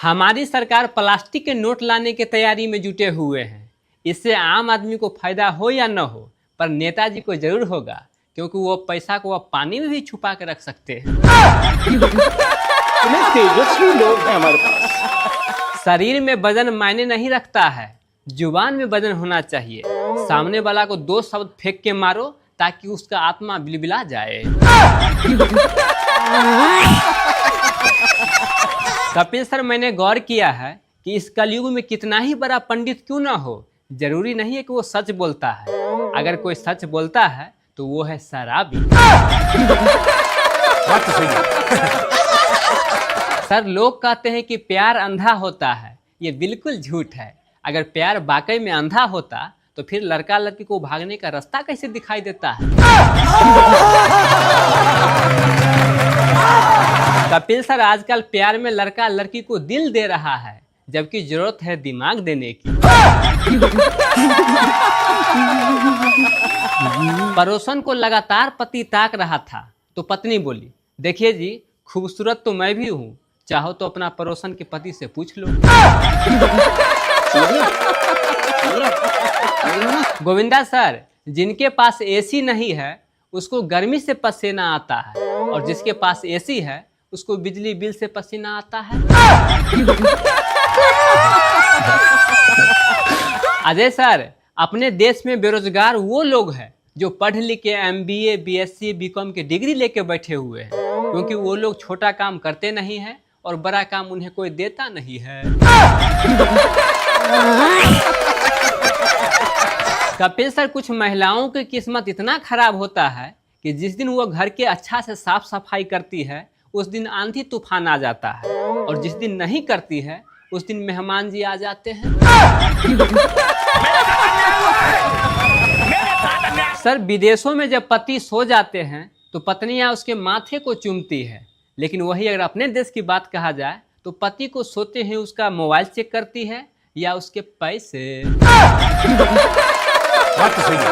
हमारी सरकार प्लास्टिक के नोट लाने की तैयारी में जुटे हुए हैं। इससे आम आदमी को फायदा हो या न हो, पर नेताजी को जरूर होगा, क्योंकि वो पैसा को अब पानी में भी छुपा के रख सकते हैं। तेजस्वी लोग हैं हमारे पास। शरीर में वजन मायने नहीं रखता है, जुबान में वजन होना चाहिए। सामने वाला को 2 शब्द फेंक के मारो ताकि उसका आत्मा बिलबिला जाए। कपिल सर, मैंने गौर किया है कि इस कलयुग में कितना ही बड़ा पंडित क्यों ना हो, जरूरी नहीं है कि वो सच बोलता है। अगर कोई सच बोलता है तो वो है शराबी। बात तो सही है। सर, लोग कहते हैं कि प्यार अंधा होता है, ये बिल्कुल झूठ है। अगर प्यार वाकई में अंधा होता तो फिर लड़का लड़की को भागने का रास्ता कैसे दिखाई देता है? कपिल सर, आजकल प्यार में लड़का लड़की को दिल दे रहा है, जबकि जरूरत है दिमाग देने की। पड़ोसन को लगातार पति ताक रहा था तो पत्नी बोली, देखिए जी, खूबसूरत तो मैं भी हूँ, चाहो तो अपना पड़ोसन के पति से पूछ लो। गोविंदा सर, जिनके पास एसी नहीं है उसको गर्मी से पसीना आता है, और जिसके पास एसी है उसको बिजली बिल से पसीना आता है। अजय सर, अपने देश में बेरोजगार वो लोग हैं जो पढ़ लिख के MBA, BSc, BCom के डिग्री लेके बैठे हुए हैं, क्योंकि वो लोग छोटा काम करते नहीं हैं और बड़ा काम उन्हें कोई देता नहीं है। कपिल सर, कुछ महिलाओं की किस्मत इतना खराब होता है कि जिस दिन वो घर के अच्छा से साफ सफाई करती है उस दिन आंधी तूफान आ जाता है, और जिस दिन नहीं करती है उस दिन मेहमान जी आ जाते हैं। सर, विदेशों में जब पति सो जाते हैं तो पत्नियां उसके माथे को चूमती है, लेकिन वही अगर अपने देश की बात कहा जाए तो पति को सोते हैं उसका मोबाइल चेक करती है या उसके पैसे। बात तो सही है।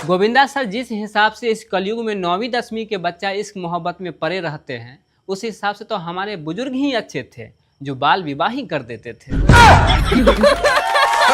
गोविंदा सर, जिस हिसाब से इस कलयुग में 9वीं 10वीं के बच्चा इश्क मोहब्बत में पड़े रहते हैं, उस हिसाब से तो हमारे बुजुर्ग ही अच्छे थे जो बाल विवाह ही कर देते थे। क्या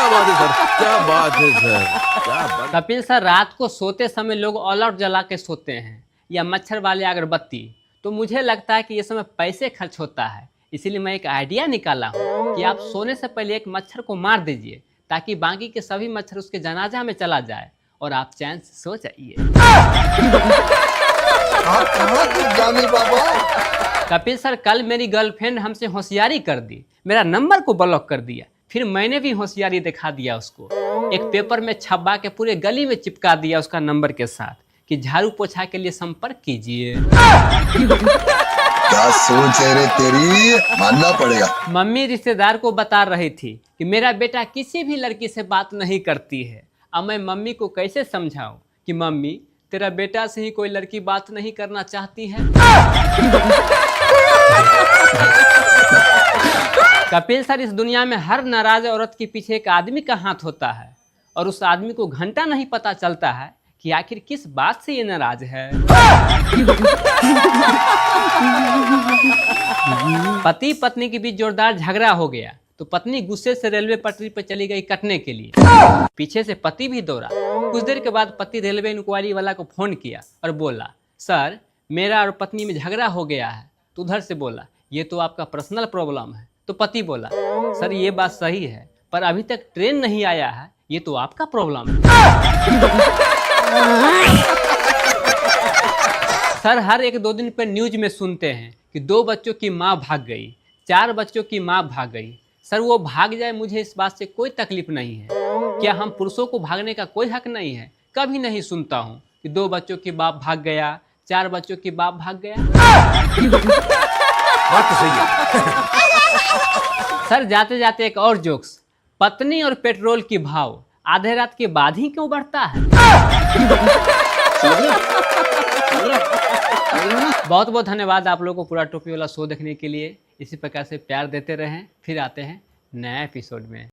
बात है सर, क्या बात है सर, क्या बात। कपिल सर, रात को सोते समय लोग ऑल आउट जला के सोते हैं या मच्छर वाले अगरबत्ती, तो मुझे लगता है कि ये समय पैसे खर्च होता है। इसीलिए मैं एक आइडिया निकाला हूँ कि आप सोने से पहले एक मच्छर को मार दीजिए, ताकि बाकी के सभी मच्छर उसके जनाजा में चला जाए और आप चैन से सो जाइए। कपिल सर, कल मेरी गर्लफ्रेंड हमसे होशियारी कर दी, मेरा नंबर को ब्लॉक कर दिया। फिर मैंने भी होशियारी दिखा दिया उसको, एक पेपर में छपा के पूरे गली में चिपका दिया उसका नंबर के साथ कि झाड़ू पोछा के लिए संपर्क कीजिए। क्या सोच है रे तेरी, मानना पड़ेगा। मम्मी रिश्तेदार को बता रही थी कि मेरा बेटा किसी भी लड़की से बात नहीं करती है। अब मैं मम्मी को कैसे समझाऊं कि मम्मी, तेरा बेटा से ही कोई लड़की बात नहीं करना चाहती है। कपिल सर, इस दुनिया में हर नाराज औरत के पीछे एक आदमी का हाथ होता है, और उस आदमी को घंटा नहीं पता चलता है कि आखिर किस बात से ये नाराज है। पति पत्नी के बीच जोरदार झगड़ा हो गया तो पत्नी गुस्से से रेलवे पटरी पर चली गई कटने के लिए। पीछे से पति भी दौड़ा। कुछ देर के बाद पति रेलवे इंक्वायरी वाला को फोन किया और बोला, सर, मेरा और पत्नी में झगड़ा हो गया है। तो उधर से बोला, ये तो आपका पर्सनल प्रॉब्लम है। तो पति बोला, सर, ये बात सही है, पर अभी तक ट्रेन नहीं आया है, ये तो आपका प्रॉब्लम है। सर, हर 1-2 दिन पर न्यूज में सुनते हैं कि 2 बच्चों की माँ भाग गई, 4 बच्चों की माँ भाग गई। सर, वो भाग जाए, मुझे इस बात से कोई तकलीफ नहीं है। क्या हम पुरुषों को भागने का कोई हक नहीं है? कभी नहीं सुनता हूँ कि 2 बच्चों की बाप भाग गया, 4 बच्चों की बाप भाग गया। बात तो सही है। सर, जाते जाते एक और जोक्स, पत्नी और पेट्रोल की भाव आधे रात के बाद ही क्यों बढ़ता है? बहुत बहुत धन्यवाद आप लोगों को पूरा टोपी वाला शो देखने के लिए। इसी प्रकार से प्यार देते रहें। फिर आते हैं नया एपिसोड में।